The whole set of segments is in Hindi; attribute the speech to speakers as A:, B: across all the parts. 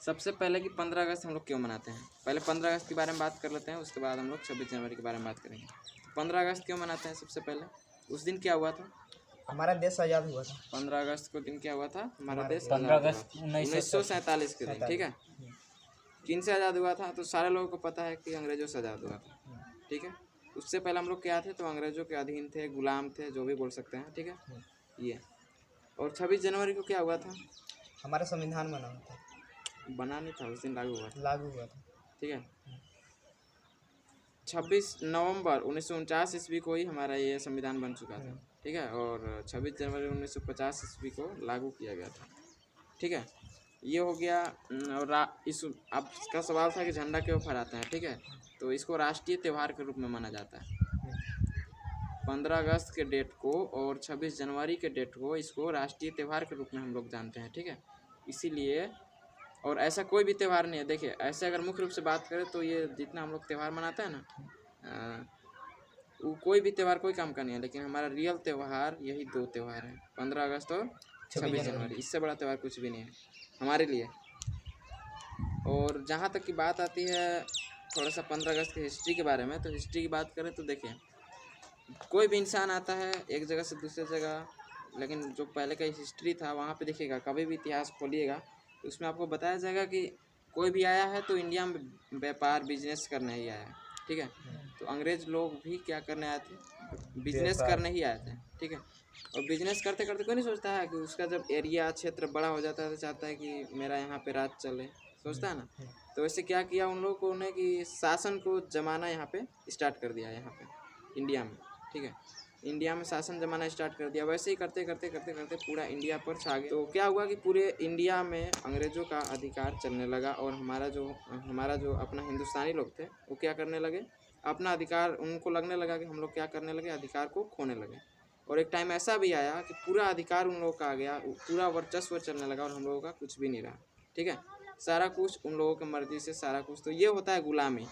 A: सबसे पहले कि 15 अगस्त हम लोग क्यों मनाते हैं, पहले 15 अगस्त के बारे में बात कर लेते हैं, उसके बाद हम लोग 26 जनवरी के बारे में बात करेंगे। 15 अगस्त क्यों मनाते हैं? सबसे पहले उस दिन क्या हुआ था?
B: हमारा देश आज़ाद हुआ था।
A: 15 अगस्त को दिन क्या हुआ था? हमारा देश
C: 15
A: आज़ाद हुआ
C: अगस्त
A: था
C: 1947
A: के दिन। ठीक है, किन से आज़ाद हुआ था? तो सारे लोगों को पता है कि अंग्रेजों से आज़ाद हुआ था। ठीक है, उससे पहले हम लोग क्या थे? तो अंग्रेजों के अधीन थे, गुलाम थे, जो भी बोल सकते हैं। ठीक है, ये। और 26 जनवरी को क्या हुआ था?
B: हमारा संविधान बना हुआ था।
A: बना नहीं था, उस दिन लागू हुआ था।
B: लागू हुआ था।
A: ठीक है, 26 नवंबर 1949 ईस्वी को ही हमारा ये संविधान बन चुका था। ठीक है, और 26 जनवरी 1950 ईस्वी को लागू किया गया था। ठीक है, ये हो गया। और इस आपका सवाल था कि झंडा क्यों फहराते हैं। ठीक है, तो इसको राष्ट्रीय त्यौहार के रूप में माना जाता है। 15 अगस्त के डेट को और 26 जनवरी के डेट को इसको राष्ट्रीय त्यौहार के रूप में हम लोग जानते हैं। ठीक है, इसीलिए। और ऐसा कोई भी त्यौहार नहीं है। देखिए, ऐसे अगर मुख्य रूप से बात करें तो ये जितना हम लोग त्यौहार मनाते हैं ना, वो कोई भी त्यौहार कोई काम का नहीं है, लेकिन हमारा रियल त्यौहार यही दो त्यौहार है, 15 अगस्त और 26 जनवरी। इससे बड़ा त्यौहार कुछ भी नहीं है हमारे लिए। और जहाँ तक की बात आती है थोड़ा सा 15 अगस्त की हिस्ट्री के बारे में, तो हिस्ट्री की बात करें तो देखिए, कोई भी इंसान आता है एक जगह से दूसरी जगह, लेकिन जो पहले का हिस्ट्री था वहाँ पे देखिएगा, कभी भी इतिहास खोलिएगा तो उसमें आपको बताया जाएगा कि कोई भी आया है तो इंडिया में व्यापार बिजनेस करने ही आया है। ठीक है, तो अंग्रेज लोग भी क्या करने आए थे? बिजनेस करने ही आए थे। ठीक है, और बिजनेस करते करते कोई नहीं सोचता है कि उसका जब एरिया क्षेत्र बड़ा हो जाता है तो चाहता है कि मेरा यहाँ पे राज चले, सोचता है ना। तो वैसे क्या किया उन लोगों ने कि शासन को जमाना यहाँ पे स्टार्ट कर दिया, यहाँ पे इंडिया में। ठीक है, इंडिया में शासन जमाना स्टार्ट कर दिया। वैसे ही करते करते करते करते पूरा इंडिया पर छा गए। तो क्या हुआ कि पूरे इंडिया में अंग्रेज़ों का अधिकार चलने लगा, और हमारा जो अपना हिंदुस्तानी लोग थे वो क्या करने लगे? अपना अधिकार, उनको लगने लगा कि हम लोग क्या करने लगे? अधिकार को खोने लगे। और एक टाइम ऐसा भी आया कि पूरा अधिकार उन लोगों का आ गया, पूरा वर्चस्व चलने लगा, और हम लोगों का कुछ भी नहीं रहा। ठीक है, सारा कुछ उन लोगों की मर्जी से, सारा कुछ। तो ये होता है गुलामी।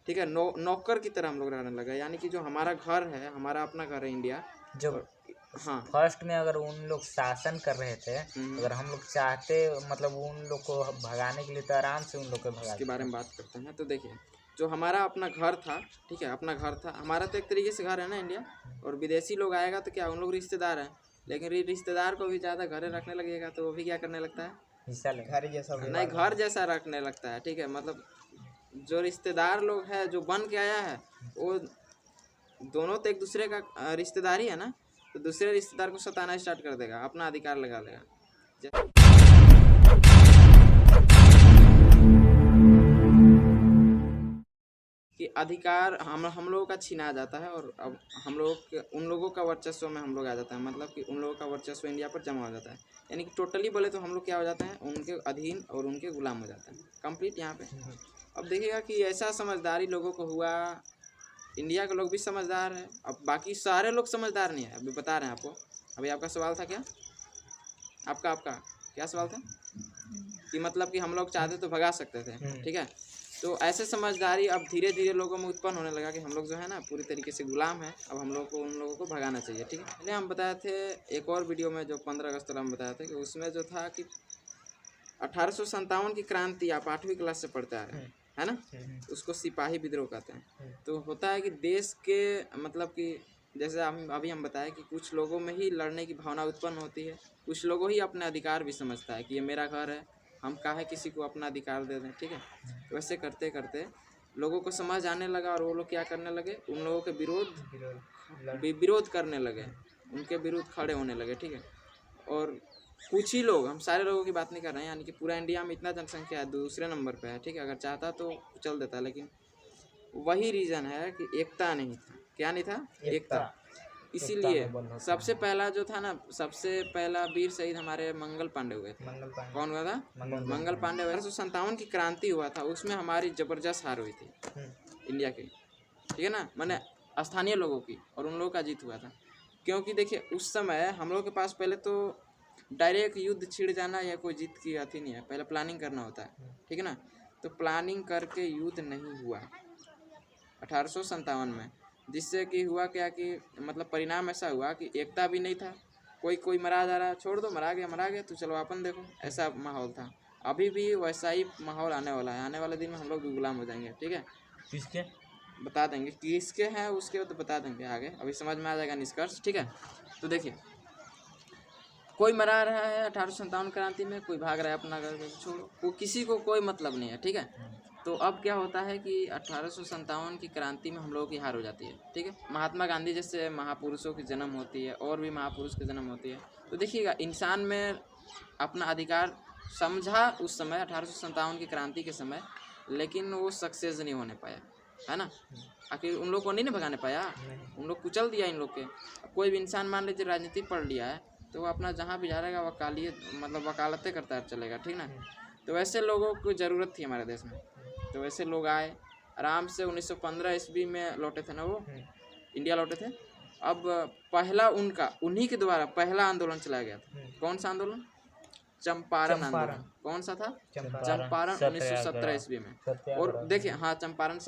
A: ठीक है, नौकर की तरह हम लोग रहने लगा, यानी कि जो हमारा घर है, हमारा अपना घर है इंडिया।
C: जो
A: हाँ,
C: फर्स्ट में अगर उन लोग शासन कर रहे थे, अगर हम लोग चाहते मतलब उन लोग को भगाने के लिए तो आराम से उन लोग को भगा
A: इसके बारे में बात करते हैं। तो देखिए, जो हमारा अपना घर था, ठीक है, अपना घर था हमारा, तो एक तरीके से घर है ना इंडिया। और विदेशी लोग आएगा तो क्या, उन लोग रिश्तेदार हैं, लेकिन रिश्तेदार को भी ज़्यादा घरे रखने लगेगा तो वो भी क्या करने लगता है?
C: हिस्सा ले
B: घर जैसा
A: नहीं, घर जैसा रखने लगता है। ठीक है, मतलब जो रिश्तेदार लोग है, जो बन के आया है, वो दोनों तो एक दूसरे का रिश्तेदार ही है ना, तो दूसरे रिश्तेदार को सताना स्टार्ट कर देगा, अपना अधिकार लगा लेगा। कि अधिकार हम लोगों का छीना जाता है, और अब हम लोग उन लोगों का वर्चस्व में हम लोग आ जाता है, मतलब कि उन लोगों का वर्चस्व इंडिया पर जमा हो जाता है। यानी कि टोटली बोले तो हम लोग क्या हो जाते हैं? उनके अधीन और उनके गुलाम हो जाते हैं, कंप्लीट यहाँ पे। अब देखिएगा कि ऐसा समझदारी लोगों को हुआ, इंडिया के लोग भी समझदार है, अब बाकी सारे लोग समझदार नहीं है। अभी बता रहे हैं आपको। अभी आपका सवाल था क्या? आपका क्या सवाल था? कि मतलब कि हम लोग चाहते तो भगा सकते थे। ठीक है, तो ऐसे समझदारी अब धीरे धीरे लोगों में उत्पन्न होने लगा कि हम लोग जो है ना पूरी तरीके से गुलाम है, अब हम लोग को उन लोगों को भगाना चाहिए। ठीक है, पहले हम बताए थे एक और वीडियो में, जो 15 अगस्त वाला हम बताए थे, कि उसमें जो था कि 1857 की क्रांति आप 8वीं क्लास से पढ़ते आ रहे हैं, है ना। उसको सिपाही विद्रोह कहते हैं। तो होता है कि देश के, मतलब कि जैसे हम बताएं कि कुछ लोगों में ही लड़ने की भावना उत्पन्न होती है, कुछ लोगों ही अपने अधिकार भी समझता है कि ये मेरा घर है, हम काहे किसी को अपना अधिकार दे दें। ठीक है, तो वैसे करते करते लोगों को समझ आने लगा, और वो लोग क्या करने लगे? उन लोगों के विरोध करने लगे, उनके विरुद्ध खड़े होने लगे। ठीक है, और कुछ ही लोग, हम सारे लोगों की बात नहीं कर रहे हैं, यानी कि पूरा इंडिया में इतना जनसंख्या है, दूसरे नंबर पे है। ठीक है, अगर चाहता तो चल देता, लेकिन वही रीज़न है कि एकता नहीं था। क्या नहीं था? एकता। इसीलिए सबसे पहला जो था ना, सबसे पहला वीर शहीद हमारे मंगल पांडे हुए थे। कौन हुआ था? मंगल पांडे। 1857 की क्रांति हुआ था, उसमें हमारी ज़बरदस्त हार हुई थी इंडिया की। ठीक है ना, मैंने स्थानीय लोगों की, और उन लोगों का जीत हुआ था। क्योंकि देखिए, उस समय हम लोग के पास पहले तो डायरेक्ट युद्ध छिड़ जाना या कोई जीत की अथी नहीं है, पहले प्लानिंग करना होता है। ठीक है ना, तो प्लानिंग करके युद्ध नहीं हुआ 1857 में, जिससे कि हुआ क्या कि मतलब परिणाम ऐसा हुआ कि एकता भी नहीं था। कोई मरा जा रहा, छोड़ दो, मरा गया तो चलो अपन देखो, ऐसा माहौल था। अभी भी वैसा ही माहौल आने वाला है। आने वाले दिन में हम लोग भी गुलाम हो जाएंगे, ठीक है।
C: किसके?
A: बता देंगे किसके हैं उसके तो बता देंगे आगे, अभी समझ में आ जाएगा निष्कर्ष, ठीक है। तो देखिए, कोई मरा रहा है 1857 क्रांति में, कोई भाग रहा है अपना घर छोड़ो, वो किसी को कोई मतलब नहीं है, ठीक है। तो अब क्या होता है कि 1857 की क्रांति में हम लोगों की हार हो जाती है, ठीक है। महात्मा गांधी जैसे महापुरुषों की जन्म होती है और भी महापुरुष की जन्म होती है। तो देखिएगा, इंसान में अपना अधिकार समझा उस समय 1857 की क्रांति के समय, लेकिन वो सक्सेस नहीं होने पाया, है ना। आखिर उन लोग को नहीं भगाने पाया, उन लोग कुचल दिया इन लोग के। कोई भी इंसान मान लीजिए राजनीति पढ़ लिया है तो वो अपना जहाँ भी जा रहेगा वकालतें करता चलेगा, ठीक ना। तो वैसे लोगों को ज़रूरत थी हमारे देश में। तो वैसे लोग आए आराम से 1915 ईस्वी में लौटे थे ना वो, इंडिया लौटे थे। अब पहला उन्हीं के द्वारा पहला आंदोलन चलाया गया था। कौन सा आंदोलन? चंपारण आंदोलन। कौन सा था? चंपारण 1917 ईस्वी में। और देखिए, हाँ, चंपारण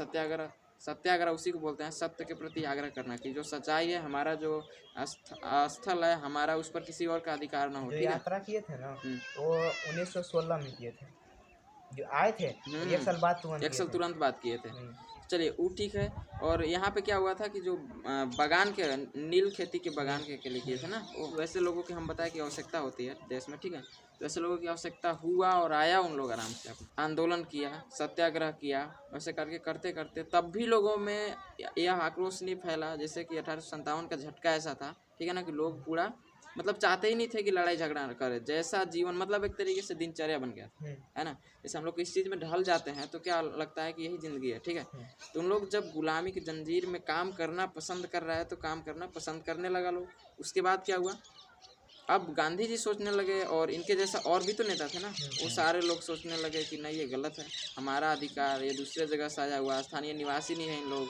A: सत्याग्रह उसी को बोलते हैं, सत्य के प्रति आग्रह करना कि जो सच्चाई है, हमारा जो स्थल है हमारा, उस पर किसी और का अधिकार ना हो।
B: जो यात्रा किए थे ना वो 1916 में किए थे, जो आए थे 1 साल बाद तुरंत
A: बात किए थे। चलिए वो ठीक है। और यहाँ पे क्या हुआ था कि जो बागान के नील खेती के बागान के लिए किए थे ना, वो वैसे लोगों की हम बताए कि आवश्यकता होती है देश में, ठीक है। वैसे लोगों की आवश्यकता हुआ और आया, उन लोग आराम से आंदोलन किया, सत्याग्रह किया, वैसे करके करते करते तब भी लोगों में यह आक्रोश नहीं फैला। जैसे कि 1857 का झटका ऐसा था, ठीक है ना, कि लोग पूरा मतलब चाहते ही नहीं थे कि लड़ाई झगड़ा करे। जैसा जीवन मतलब एक तरीके से दिनचर्या बन गया, है ना। जैसे हम लोग इस चीज़ में ढल जाते हैं तो क्या लगता है कि यही ज़िंदगी है, ठीक है। तो उन लोग जब गुलामी की जंजीर में काम करना पसंद कर रहा है तो काम करना पसंद करने लगा लोग। उसके बाद क्या हुआ, अब गांधी जी सोचने लगे, और इनके जैसा और भी तो नेता थे ना, वो सारे लोग सोचने लगे कि नहीं, ये गलत है, हमारा अधिकार ये दूसरे जगह से आया हुआ, स्थानीय निवासी नहीं है इन लोग।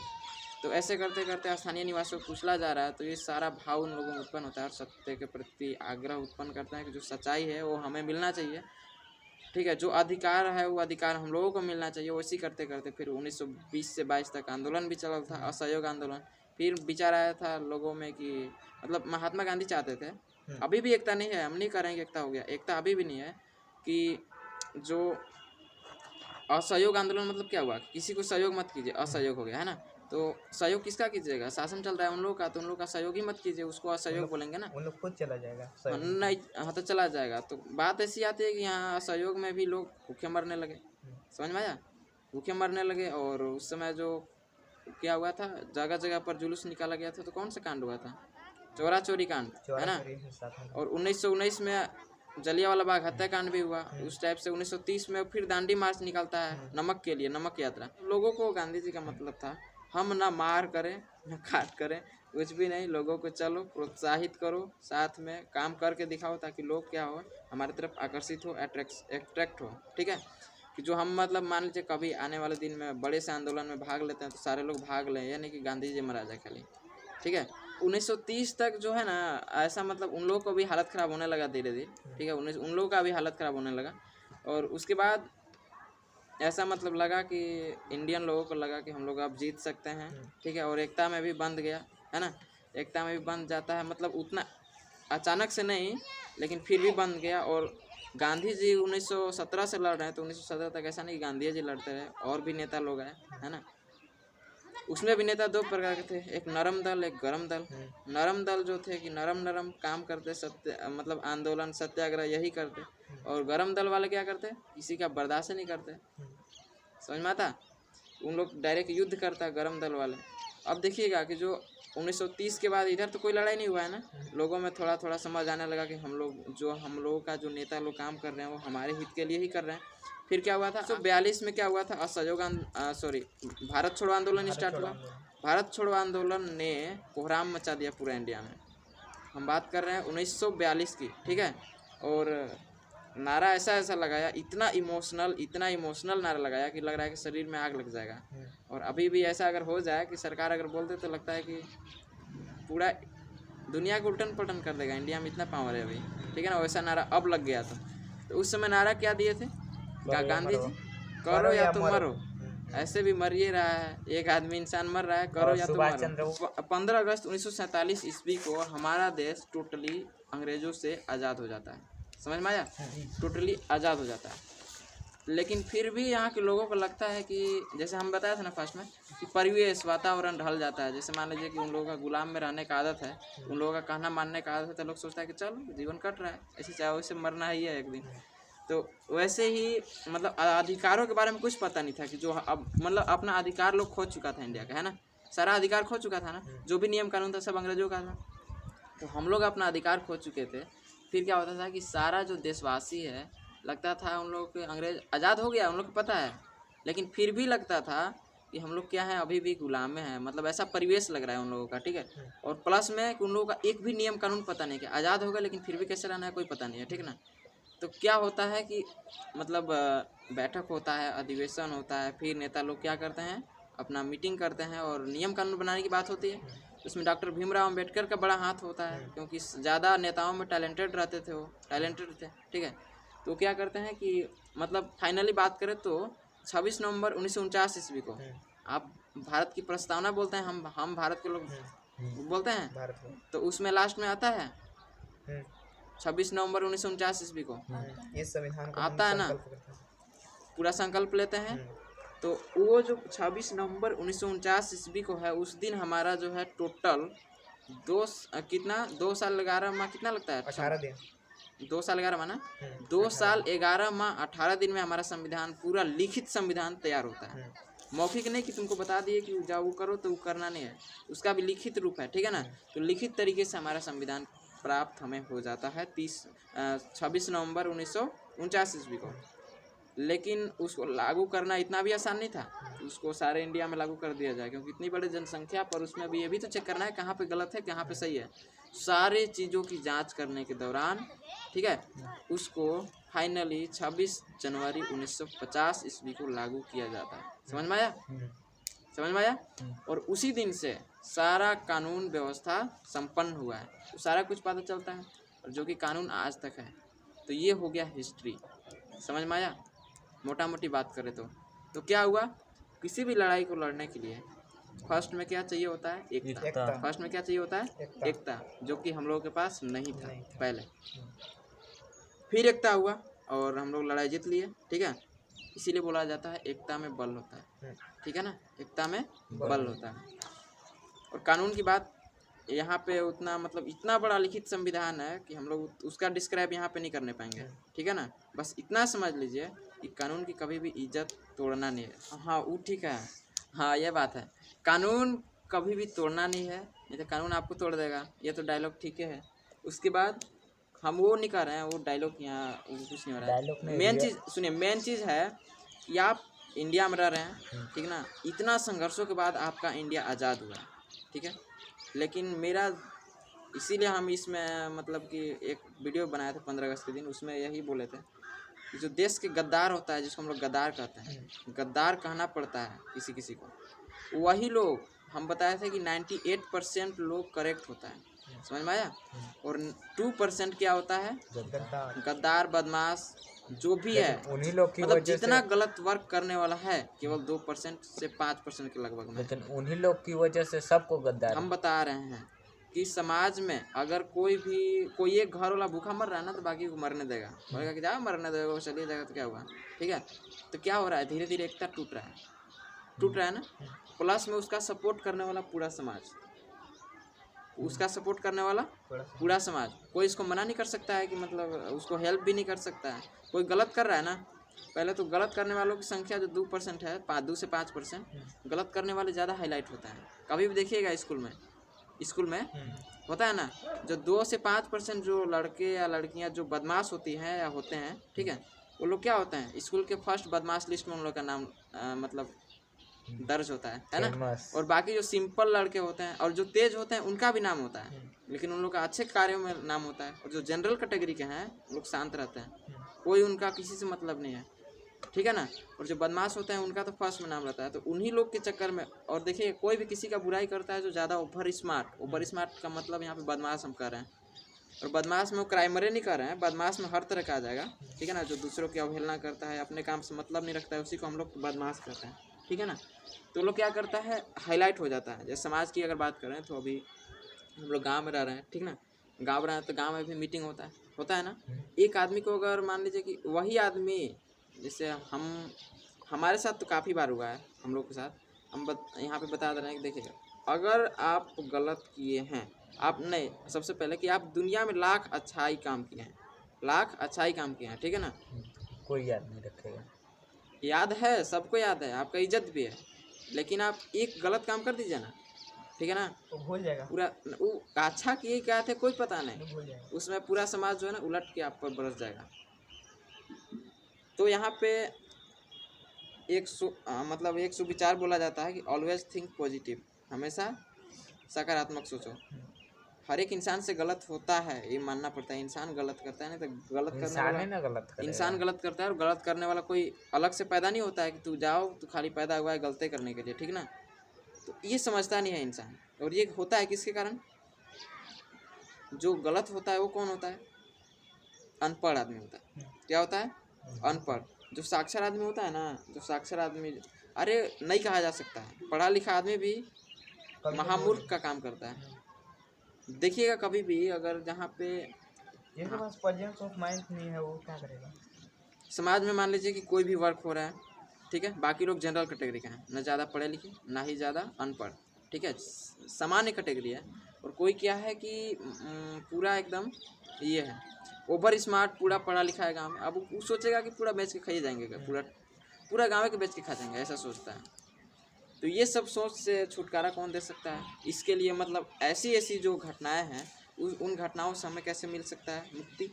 A: तो ऐसे करते करते स्थानीय निवासियों को कुचला जा रहा है। तो ये सारा भाव उन लोगों में उत्पन्न होता है और सत्य के प्रति आग्रह उत्पन्न करता है कि जो सच्चाई है वो हमें मिलना चाहिए, ठीक है। जो अधिकार है वो अधिकार हम लोगों को मिलना चाहिए। वैसे करते करते फिर 1920 से 22 तक आंदोलन भी चला था, असहयोग आंदोलन। फिर विचार आया था लोगों में कि मतलब महात्मा गांधी चाहते थे, अभी भी एकता नहीं है, हम नहीं करेंगे एकता हो गया, एकता अभी भी नहीं है, कि जो असहयोग आंदोलन मतलब क्या हुआ, किसी को सहयोग मत कीजिए, असहयोग हो गया, है ना। तो सहयोग किसका कीजिएगा? शासन चल रहा है उन लोग का, तो उन लोग का सहयोग ही मत कीजिए, उसको असहयोग बोलेंगे ना,
B: उन लोग खुद चला जाएगा,
A: नहीं, हाँ तो चला जाएगा। तो बात ऐसी आती है कि यहाँ असहयोग में भी लोग भूखे मरने लगे, समझ में आया, भूखे मरने लगे। और उस समय जो क्या हुआ था, जगह जगह पर जुलूस निकाला गया था। तो कौन सा कांड हुआ था? चोरा चोरी कांड, है ना। और 1919 में जलियांवाला बाग हत्याकांड भी हुआ। उस टाइप से 1930 में फिर दांडी मार्च निकलता है नमक के लिए, नमक यात्रा। लोगों को गांधी जी का मतलब था, हम ना मार करें ना काट करें, कुछ भी नहीं, लोगों को चलो प्रोत्साहित करो, साथ में काम करके दिखाओ, ताकि लोग क्या हो, हमारी तरफ आकर्षित हो, अट्रैक्ट हो, ठीक है। कि जो हम मतलब मान लीजिए कभी आने वाले दिन में बड़े से आंदोलन में भाग लेते हैं तो सारे लोग भाग लें, यानी कि गांधी जी मरा जाए खाली, ठीक है। 1930 तक जो है ना, ऐसा मतलब उन लोगों को भी हालत ख़राब होने लगा धीरे धीरे, ठीक है। उन लोगों का भी हालत ख़राब होने लगा। और उसके बाद ऐसा मतलब लगा कि इंडियन लोगों को लगा कि हम लोग अब जीत सकते हैं, ठीक है। और एकता में भी बंध गया, है ना, एकता में भी बंध जाता है, मतलब उतना अचानक से नहीं, लेकिन फिर भी बंध गया। और गांधी जी 1917 से लड़ रहे हैं, तो 1917 तक ऐसा नहीं कि गांधी जी लड़ते रहे, और भी नेता लोग आए, है ना। उसमें भी नेता 2 प्रकार के थे, एक नरम दल, एक गरम दल। नरम दल जो थे कि नरम काम करते, सत्य मतलब आंदोलन सत्याग्रह यही करते। और गरम दल वाले क्या करते, किसी का बर्दाश्त नहीं करते, समझ में आता, उन लोग डायरेक्ट युद्ध करता गरम दल वाले। अब देखिएगा कि जो 1930 के बाद इधर तो कोई लड़ाई नहीं हुआ है ना, लोगों में थोड़ा थोड़ा समझ आने लगा कि हम लोगों का जो नेता लोग काम कर रहे हैं वो हमारे हित के लिए ही कर रहे हैं। फिर क्या हुआ था, 1942 में क्या हुआ था, भारत छोड़ो आंदोलन स्टार्ट हुआ। भारत छोड़ो आंदोलन ने कोहराम मचा दिया पूरा इंडिया में। हम बात कर रहे हैं 1942 की, ठीक है। और नारा ऐसा लगाया, इतना इमोशनल नारा लगाया कि लग रहा है कि शरीर में आग लग जाएगा। और अभी भी ऐसा अगर हो जाए कि सरकार अगर बोल दे तो लगता है कि पूरा दुनिया को उल्टन पलटन कर देगा, इंडिया में इतना पावर है अभी, ठीक है ना। वैसा नारा अब लग गया था। तो उस समय नारा क्या दिए थे गांधी जी, करो या तो मरो, ऐसे भी मर ही रहा है, एक आदमी इंसान मर रहा है, करो या तो मरो। 15 अगस्त 1947 ईस्वी को हमारा देश टोटली अंग्रेजों से आज़ाद हो जाता है, समझ में आया, टोटली आज़ाद हो जाता है। लेकिन फिर भी यहाँ के लोगों को लगता है कि जैसे हम बताया था ना फर्स्ट में कि परिवेश वातावरण ढल जाता है। जैसे मान लीजिए कि उन लोगों का गुलाम में रहने का आदत है, उन लोगों का कहना मानने का आदत है, तो लोग सोचता है कि चलो जीवन कट रहा है, ऐसे चाहे वैसे मरना ही है एक दिन। तो वैसे ही मतलब अधिकारों के बारे में कुछ पता नहीं था कि जो अब मतलब अपना अधिकार लोग खो चुका था इंडिया का, है ना, सारा अधिकार खो चुका था ना, जो भी नियम कानून था सब अंग्रेजों का था। तो हम लोग अपना अधिकार खो चुके थे। फिर क्या होता था कि सारा जो देशवासी है लगता था उन लोगों के अंग्रेज आज़ाद हो गया, उन लोग को पता है, लेकिन फिर भी लगता था कि हम लोग क्या है अभी भी गुलाम में हैं। मतलब ऐसा परिवेश लग रहा है उन लोगों का, ठीक है। और प्लस में कि उन लोगों का एक भी नियम कानून पता नहीं, कि आज़ाद हो गए लेकिन फिर भी कैसे रहना है कोई पता नहीं है, ठीक ना। तो क्या होता है कि मतलब बैठक होता है, अधिवेशन होता है, फिर नेता लोग क्या करते हैं अपना मीटिंग करते हैं और नियम कानून बनाने की बात होती है। उसमें डॉक्टर भीमराव अंबेडकर का बड़ा हाथ होता है, क्योंकि ज़्यादा नेताओं में टैलेंटेड रहते थे, वो टैलेंटेड थे, ठीक है। तो क्या करते हैं कि मतलब फाइनली बात करें तो 26 नवंबर 1949 ईस्वी को आप भारत की प्रस्तावना बोलते हैं, हम भारत के लोग बोलते हैं,
B: भारत में
A: तो उसमें लास्ट में आता है 26 नवंबर 1949 ईस्वी को
B: इस संविधान को
A: आता है ना, पूरा संकल्प लेते हैं। तो वो जो 26 नवंबर 1949 ईस्वी को है, उस दिन हमारा जो है टोटल 2 साल 11 माह कितना लगता है,
B: 18 दिन
A: 2 साल 11 माह ना, 2 साल 11 माह 18 दिन में हमारा संविधान पूरा लिखित संविधान तैयार होता है। मौखिक नहीं कि तुमको बता दिए कि जाओ वो करो, तो वो करना नहीं है, उसका भी लिखित रूप है, ठीक है ना। तो लिखित तरीके से हमारा संविधान प्राप्त हमें हो जाता है 26 नवंबर 1949 ईस्वी को। लेकिन उसको लागू करना इतना भी आसान नहीं था, उसको सारे इंडिया में लागू कर दिया जाए, क्योंकि इतनी बड़ी जनसंख्या पर उसमें भी ये भी तो चेक करना है कहाँ पे गलत है कहाँ पे सही है। सारे चीज़ों की जांच करने के दौरान, ठीक है, उसको फाइनली 26 जनवरी 1950 ईस्वी को लागू किया जाता है। समझ में आया, समझ में आया। और उसी दिन से सारा कानून व्यवस्था संपन्न हुआ है, तो सारा कुछ पता चलता है, और जो कि कानून आज तक है। तो ये हो गया हिस्ट्री, समझ में आया। मोटा मोटी बात करें तो क्या हुआ, किसी भी लड़ाई को लड़ने के लिए फर्स्ट में क्या चाहिए होता है, एकता। फर्स्ट में क्या चाहिए होता है, एकता, जो कि हम लोगों के पास नहीं था पहले। फिर एकता हुआ और हम लोग लड़ाई जीत लिए, ठीक है। इसीलिए बोला जाता है एकता में बल होता है, ठीक है ना, एकता में बल होता है। और कानून की बात यहाँ पे उतना मतलब इतना बड़ा लिखित संविधान है कि हम लोग उसका डिस्क्राइब यहाँ पे नहीं करने पाएंगे, ठीक है ना। बस इतना समझ लीजिए कि कानून की कभी भी इज्जत तोड़ना नहीं है। हाँ वो ठीक है, हाँ ये बात है, कानून कभी भी तोड़ना नहीं है, नहीं तो कानून आपको तोड़ देगा। ये तो डायलॉग ठीक है। उसके बाद हम वो नहीं कर रहे हैं, वो डायलॉग यहाँ कुछ नहीं हो रहा है। मेन चीज़ सुनिए, मेन चीज़ है कि आप इंडिया में रह रहे हैं, ठीक ना, इतना संघर्षों के बाद आपका इंडिया आज़ाद हुआ है, ठीक है। लेकिन मेरा इसीलिए हम इसमें मतलब कि एक वीडियो बनाए थे 15 अगस्त के दिन, उसमें यही बोले थे कि जो देश के गद्दार होता है, जिसको हम लोग गद्दार कहते हैं, गद्दार कहना पड़ता है किसी किसी को, वही लोग हम बताए थे कि 98% लोग करेक्ट होता है, समझ में आया। और 2% क्या होता है, गद्दार बदमाश जो भी है,
C: उन्हीं लोग की
A: मतलब
C: वजह
A: जितना
C: से,
A: गलत वर्क करने वाला है केवल 2% से 5% के लगभग में।
C: लेकिन उन्हीं लोग की वजह से सबको गद्दार
A: हम बता रहे हैं कि समाज में अगर कोई एक घर वाला भूखा मर रहा है ना, तो बाकी को मरने देगा, बोलेगा कि जाओ मरने देगा, वो चलिए जाएगा, तो क्या हुआ, ठीक है। तो क्या हो रहा है, धीरे धीरे एकता टूट रहा है ना। प्लस में उसका सपोर्ट करने वाला पूरा समाज, उसका सपोर्ट करने वाला पूरा समाज, कोई इसको मना नहीं कर सकता है कि मतलब उसको हेल्प भी नहीं कर सकता है। कोई गलत कर रहा है ना, पहले तो गलत करने वालों की संख्या जो 2% है, 2 से 5%, गलत करने वाले ज़्यादा हाईलाइट होता है। कभी भी देखिएगा स्कूल में होता है ना, जो 2 से 5% जो लड़के या लड़कियां जो बदमाश होती हैं या होते हैं, ठीक है, वो लोग क्या होते हैं, स्कूल के फर्स्ट बदमाश लिस्ट में उन लोग का नाम मतलब दर्ज होता है ना। और बाकी जो सिंपल लड़के होते हैं और जो तेज होते हैं उनका भी नाम होता है, लेकिन उन लोग का अच्छे कार्यों में नाम होता है। और जो जनरल कैटेगरी के हैं वो लोग शांत रहते हैं, कोई उनका किसी से मतलब नहीं है, ठीक है ना। और जो बदमाश होते हैं उनका तो फर्स्ट में नाम रहता है। तो उन्हीं लोग के चक्कर में, और देखिए कोई भी किसी का बुराई करता है जो ज़्यादा ओवर स्मार्ट का मतलब यहाँ पे बदमाश हम कर रहे हैं। और बदमाश में वो क्राइमरे नहीं कर रहे हैं, बदमाश में हर तरह का आ जाएगा, ठीक है ना। जो दूसरों की अवहेलना करता है, अपने काम से मतलब नहीं रखता है, उसी को हम लोग बदमाश करते हैं, ठीक है ना। तो लोग क्या करता है, हाईलाइट हो जाता है। जैसे समाज की अगर बात करें तो अभी हम लोग गांव में रह रहे हैं, ठीक ना, गांव रहे हैं तो गांव में भी मीटिंग होता है ना। एक आदमी को अगर मान लीजिए कि वही आदमी जैसे हमारे साथ तो काफ़ी बार हुआ है हम लोग के साथ। हम यहाँ पे बता दे रहे हैं कि देखिएगा, अगर आप गलत किए हैं, आप नहीं, सबसे पहले कि आप दुनिया में लाख अच्छाई काम किए हैं, लाख अच्छाई काम किए हैं, ठीक है ना,
C: कोई याद नहीं रखेगा।
A: याद है, सबको याद है, आपका इज्जत भी है, लेकिन आप एक गलत काम कर दीजिए ना, ठीक है ना,
B: तो भूल जाएगा,
A: पूरा वो अच्छा किए क्या थे कोई पता नहीं,
B: भूल जाएगा।
A: उसमें पूरा समाज जो है ना उलट के आप पर बरस जाएगा। तो यहाँ पे मतलब एक सुविचार बोला जाता है कि ऑलवेज थिंक पॉजिटिव, हमेशा सकारात्मक सोचो। हर एक इंसान से गलत होता है, ये मानना पड़ता है, इंसान गलत करता है, नहीं तो गलत करने
C: इंसान
A: वाला
C: है ना गलत करेगा।
A: इंसान गलत करता है, और गलत करने वाला कोई अलग से पैदा नहीं होता है कि तू जाओ तू खाली पैदा हुआ है गलती करने के लिए, ठीक ना। तो ये समझता नहीं है इंसान, और ये होता है किसके कारण, जो गलत होता है वो कौन होता है, अनपढ़ आदमी होता है। क्या होता है, अनपढ़। जो साक्षर आदमी होता है ना, जो साक्षर आदमी, अरे नहीं कहा जा सकता है, पढ़ा लिखा आदमी भी महामूर्ख का काम करता है। देखिएगा कभी भी अगर जहाँ पे
B: जिसके पास प्रेजेंस ऑफ माइंड नहीं है वो क्या करेगा।
A: समाज में मान लीजिए कि कोई भी वर्क हो रहा है, ठीक है, बाकी लोग जनरल कैटेगरी का हैं, ना ज़्यादा पढ़े लिखे ना ही ज़्यादा अनपढ़, ठीक है, सामान्य कैटेगरी है, और कोई क्या है कि पूरा एकदम ये है ओवर स्मार्ट, पूरा पढ़ा लिखा है गाँव में। अब वो सोचेगा कि पूरा बेच के खाई जाएंगे, पूरा गाँव के बेच के खा जाएंगे, ऐसा सोचता है। तो ये सब सोच से छुटकारा कौन दे सकता है, इसके लिए मतलब ऐसी जो घटनाएं हैं उन घटनाओं से हमें कैसे मिल सकता है मुक्ति।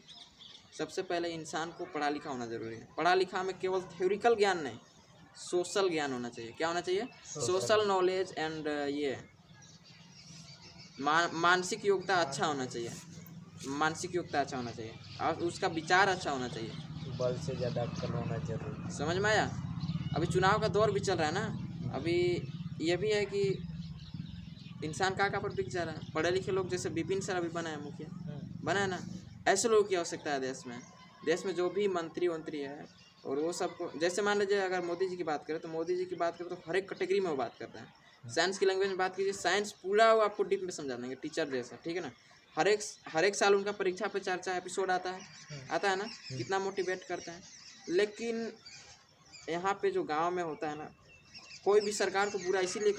A: सबसे पहले इंसान को पढ़ा लिखा होना ज़रूरी है। पढ़ा लिखा में केवल थ्योरिकल ज्ञान नहीं, सोशल ज्ञान होना चाहिए। क्या होना चाहिए, सोशल नॉलेज एंड ये मानसिक योग्यता अच्छा होना चाहिए, मानसिक योग्यता अच्छा होना चाहिए, और उसका विचार अच्छा होना चाहिए।
C: बल से ज़्यादा अक्ल होना जरूरी।
A: समझ में आया। अभी चुनाव का दौर भी चल रहा है ना, अभी ये भी है कि इंसान कहाँ पर बिक जा रहा है। पढ़े लिखे लोग जैसे विपिन सर अभी बना है मुखिया, बना है ना, ऐसे लोगों की आवश्यकता है देश में जो भी मंत्री वंत्री है, और वो सबको, जैसे मान लीजिए अगर मोदी जी की बात करें तो मोदी जी की बात करें तो हर एक कैटेगरी में वो बात करता है। साइंस की लैंग्वेज में बात कीजिए, साइंस पूरा वो आपको डीप में समझा देंगे, टीचर जैसा, ठीक है ना। हर एक साल उनका परीक्षा पे चर्चा एपिसोड आता है ना, कितना मोटिवेट करते हैं। लेकिन यहाँ पे जो गाँव में होता है ना, कोई भी सरकार को बुरा इसीलिए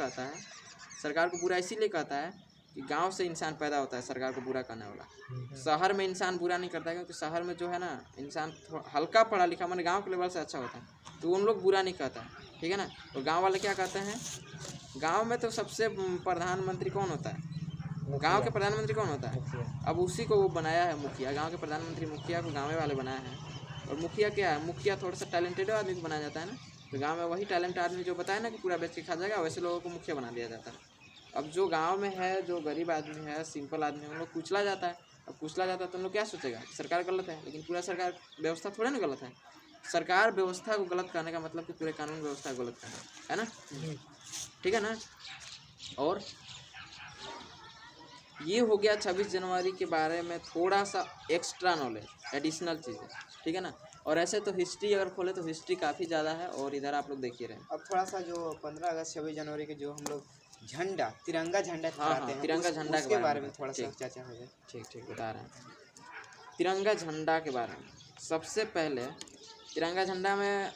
A: कहता है कि गांव से इंसान पैदा होता है सरकार को बुरा करने वाला। शहर में इंसान बुरा नहीं करता है, क्योंकि शहर में जो है ना इंसान हल्का पढ़ा लिखा माने गांव के लेवल से अच्छा होता है, तो उन लोग बुरा नहीं कहता है, ठीक है ना। और गांव वाले क्या कहते हैं, गांव में तो सबसे प्रधानमंत्री कौन होता है, गांव के प्रधानमंत्री कौन होता है, अब उसी को वो बनाया है मुखिया, गाँव के प्रधानमंत्री मुखिया को गाँव वाले बनाया है। और मुखिया क्या है, मुखिया थोड़ा सा टैलेंटेड आदमी को बनाया जाता है ना, तो गांव में वही टैलेंट आदमी जो बताया ना कि पूरा बेच के खा जाएगा, वैसे लोगों को मुखिया बना दिया जाता है। अब जो गांव में है, जो गरीब आदमी है, सिंपल आदमी है, उन लोग कुचला जाता है। अब कुचला जाता है तो उन लोग क्या सोचेगा, सरकार गलत है, लेकिन पूरा सरकार व्यवस्था थोड़ा ना गलत है। सरकार व्यवस्था को गलत करने का मतलब कि पूरे कानून व्यवस्था को गलत करना है ना, ठीक है ना। और ये हो गया 26 जनवरी के बारे में थोड़ा सा एक्स्ट्रा नॉलेज, एडिशनल चीज़ें, ठीक है ना। और ऐसे तो हिस्ट्री अगर खोले तो हिस्ट्री काफ़ी ज़्यादा है, और इधर आप लोग देखिए रहे।
B: अब थोड़ा सा जो 15 अगस्त 26 जनवरी के जो हम लोग झंडा, तिरंगा झंडा फहराते हैं,
A: तिरंगा झंडा
B: के बारे में थोड़ा सा चर्चा हो जाए।
A: ठीक बता रहे हैं। तिरंगा झंडा के बारे में सबसे पहले तिरंगा झंडा में,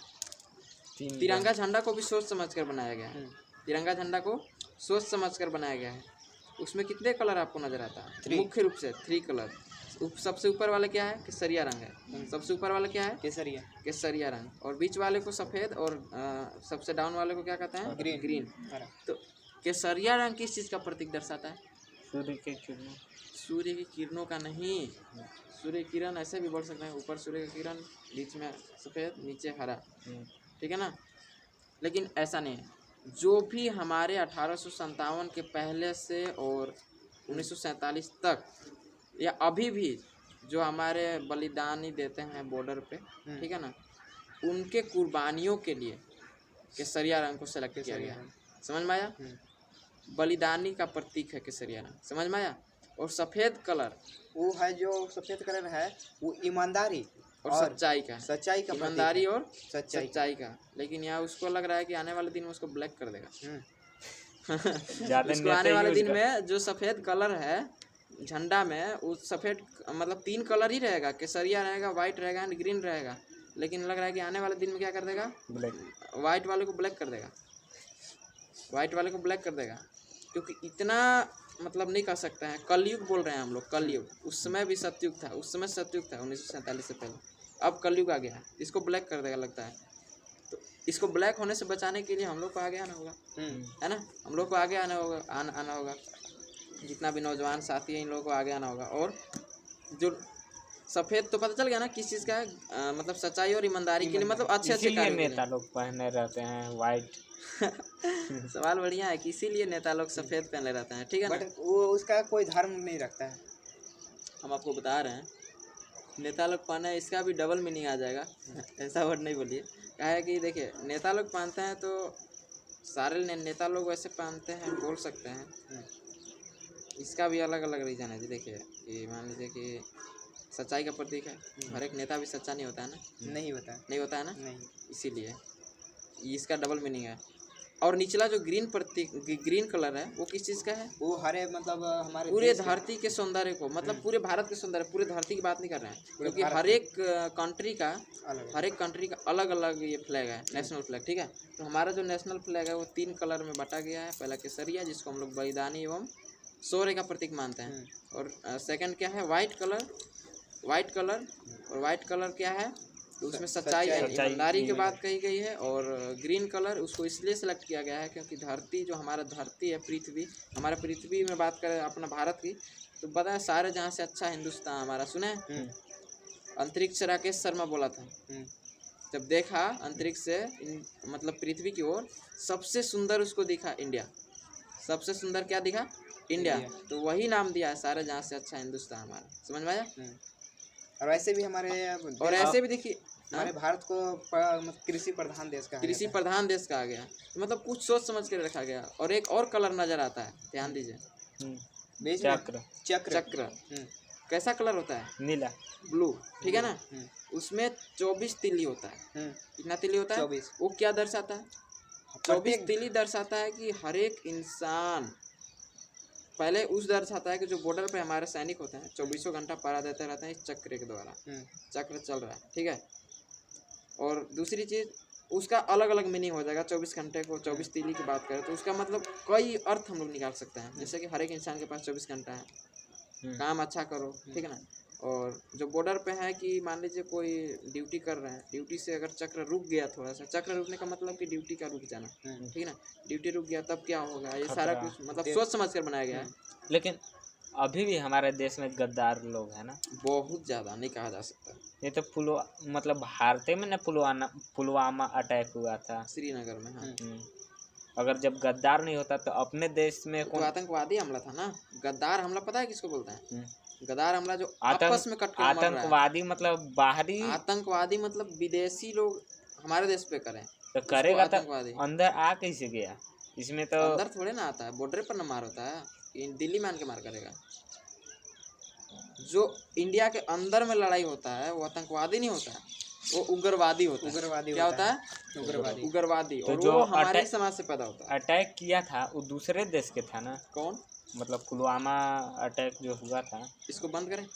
A: तिरंगा झंडा को भी सोच समझ कर बनाया गया है। तिरंगा झंडा को सोच समझ कर बनाया गया है। उसमें कितने कलर आपको नजर आता है, मुख्य रूप से 3 कलर। सबसे ऊपर वाला क्या है, केसरिया रंग है। सबसे ऊपर वाला क्या है, केसरिया रंग, और बीच वाले को सफ़ेद, और सबसे डाउन वाले को क्या कहते हैं, ग्रीन। तो केसरिया रंग किस चीज़ का प्रतीक दर्शाता है, सूर्य की किरणों का नहीं। सूर्य किरण ऐसे भी बोल सकते हैं, ऊपर सूर्य की किरण, बीच में सफ़ेद, नीचे हरा, ठीक है ना। लेकिन ऐसा नहीं है। जो भी हमारे 1857 के पहले से और 1947 तक, या अभी भी जो हमारे बलिदानी देते हैं बॉर्डर पे, ठीक है ना, उनके कुर्बानियों के लिए केसरिया रंग को सेलेक्ट किया गया है। समझ में आया, बलिदानी का प्रतीक है केसरिया रंग, समझ में आया। और सफ़ेद कलर
B: वो है, जो सफ़ेद कलर है वो ईमानदारी
A: और सच्चाई का, ईमानदारी और सच्चाई का। लेकिन यहाँ उसको लग रहा है कि आने वाले दिन में उसको ब्लैक कर देगा। उसको आने वाले दिन में जो सफ़ेद कलर है झंडा में, उस सफ़ेद मतलब 3 कलर ही रहेगा, केसरिया रहेगा, वाइट रहेगा एंड ग्रीन रहेगा। लेकिन लग रहा है कि आने वाले दिन में क्या कर देगा,
C: ब्लैक
A: वाइट वाले को ब्लैक कर देगा, वाइट वाले को ब्लैक कर देगा, क्योंकि इतना मतलब नहीं कर सकते हैं। कलयुग बोल रहे हैं हम लोग, कलयुग। उस समय भी सतयुग था, उस समय सतयुग था 1947 से पहले, अब कलयुग आ गया है, इसको ब्लैक कर देगा लगता है। तो इसको ब्लैक होने से बचाने के लिए हम लोग को आगे आना होगा, है ना, हम लोग को आगे आना होगा, आना होगा। जितना भी नौजवान साथी है इन लोगों को आगे आना होगा। और जो सफ़ेद तो पता चल गया ना किस चीज़ का है, मतलब सच्चाई और ईमानदारी के लिए, मतलब अच्छे अच्छे कार्यों के लिए।
C: नेता लोग पहने रहते हैं वाइट।
A: सवाल बढ़िया है कि इसीलिए नेता लोग सफ़ेद पहने रहते हैं, ठीक है ना।
B: बट वो उसका कोई धर्म नहीं रखता है।
A: हम आपको बता रहे हैं नेता लोग पहने, इसका भी डबल मीनिंग आ जाएगा। ऐसा वर्ड नहीं बोलिए, क्या है कि देखिए नेता लोग पहनते हैं तो सारे नेता लोग वैसे पहनते हैं बोल सकते हैं, इसका भी अलग अलग रीज़न है जी। देखिए कि मान लीजिए कि सच्चाई का प्रतीक है, हर एक नेता भी सच्चा नहीं होता है ना,
B: नहीं होता है,
A: नहीं होता है ना,
B: नहीं।
A: इसीलिए इसका डबल मीनिंग है। और निचला जो ग्रीन प्रतीक, ग्रीन कलर है, वो किस चीज़ का है,
B: वो हरे मतलब हमारे
A: पूरे
B: देश का-
A: धरती के सौंदर्य को, मतलब पूरे भारत के सौंदर्य, पूरे धरती की बात नहीं कर रहे हैं,
B: पूरे
A: क्योंकि
B: भारत
A: हर एक कंट्री का,
B: अलग
A: हर एक कंट्री का अलग अलग ये फ्लैग है, नेशनल फ्लैग, ठीक है। तो हमारा जो नेशनल फ्लैग है वो 3 कलर में बटा गया है। पहला केसरिया, जिसको हम लोग बलिदानी एवं शौर्य का प्रतीक मानते हैं, और सेकंड क्या है, वाइट कलर, वाइट कलर। और वाइट कलर क्या है, तो उसमें सच्चाई ईमानदारी की बात कही गई है। और ग्रीन कलर उसको इसलिए सेलेक्ट किया गया है क्योंकि धरती, जो हमारा धरती है, पृथ्वी, हमारा पृथ्वी में बात करें अपना भारत की, तो पता है सारे जहाँ से अच्छा हिंदुस्तान हमारा, सुने अंतरिक्ष राकेश शर्मा बोला था, जब देखा अंतरिक्ष से मतलब पृथ्वी की ओर, सबसे सुंदर उसको दिखा इंडिया, सबसे सुंदर क्या दिखा, इंडिया। तो वही नाम दिया है सारे जहाँ से अच्छा हिंदुस्तान हमारा, समझ में आया।
B: और वैसे भी हमारे
A: और ऐसे भी देखिए
B: हमारे भारत को कृषि प्रधान देश का
A: कृषि प्रधान देश कहा गया, तो मतलब कुछ सोच समझ कर रखा गया। और एक और कलर नजर आता है, ध्यान दीजिए,
C: चक्र,
A: चक्र कैसा कलर होता है,
C: नीला,
A: ब्लू, ठीक है ना। उसमें 24 तिली होता है, कितना तिली होता है,
B: 24।
A: वो क्या दर्शाता है, 24 तिली दर्शाता है कि हर एक इंसान, पहले उस दर्शाता है कि जो बॉर्डर पे हमारे सैनिक होते हैं 24 घंटा पहरा देते रहते हैं इस चक्र के द्वारा, चक्र चल रहा है, ठीक है। और दूसरी चीज़ उसका अलग अलग मीनिंग हो जाएगा। 24 घंटे को 24 तिली की बात करें तो उसका मतलब कई अर्थ हम लोग निकाल सकते हैं, जैसे कि हर एक इंसान के पास 24 घंटा है, काम अच्छा करो, ठीक है ना। और जो बॉर्डर पे है कि मान लीजिए कोई ड्यूटी कर रहे हैं, ड्यूटी से अगर चक्र रुक गया, थोड़ा सा चक्र रुकने का मतलब कि ड्यूटी का रुक जाना, ठीक है ना, ड्यूटी रुक गया तब क्या होगा, ये सारा कुछ मतलब सोच समझ कर बनाया गया है।
C: लेकिन अभी भी हमारे देश में गद्दार लोग हैं ना,
A: बहुत ज़्यादा, नहीं कहा जा सकता।
C: ये तो मतलब भारत में ना पुलवामा अटैक हुआ था
A: श्रीनगर में, हाँ।
C: अगर जब गद्दार नहीं होता तो अपने देश में
A: तो आतंकवादी हमला था ना। गद्दार हमला पता है किसको बोलते हैं, गद्दार हमला जो आपस में कट के मर रहा है।
C: आतंकवादी मतलब बाहरी,
A: आतंकवादी मतलब विदेशी लोग हमारे देश पे करें
C: तो करेगा तो
A: आतंकवादी।
C: अंदर आ कैसे गया, इसमें तो
A: अंदर थोड़े ना आता है, बॉर्डर पर ना मार होता है, दिल्ली में आन के मार करेगा। जो इंडिया के अंदर में लड़ाई होता है वो आतंकवादी नहीं होता है, वो उग्रवादी होता है।
B: उग्रवादी
A: क्या होता है,
B: उग्रवादी।
A: उग्रवादी।
C: तो
A: और
C: जो
A: वो हमारे समाज से पैदा होता है।
C: अटैक किया था वो दूसरे देश के था ना,
A: कौन,
C: मतलब पुलवामा अटैक जो हुआ था,
A: इसको बंद करें।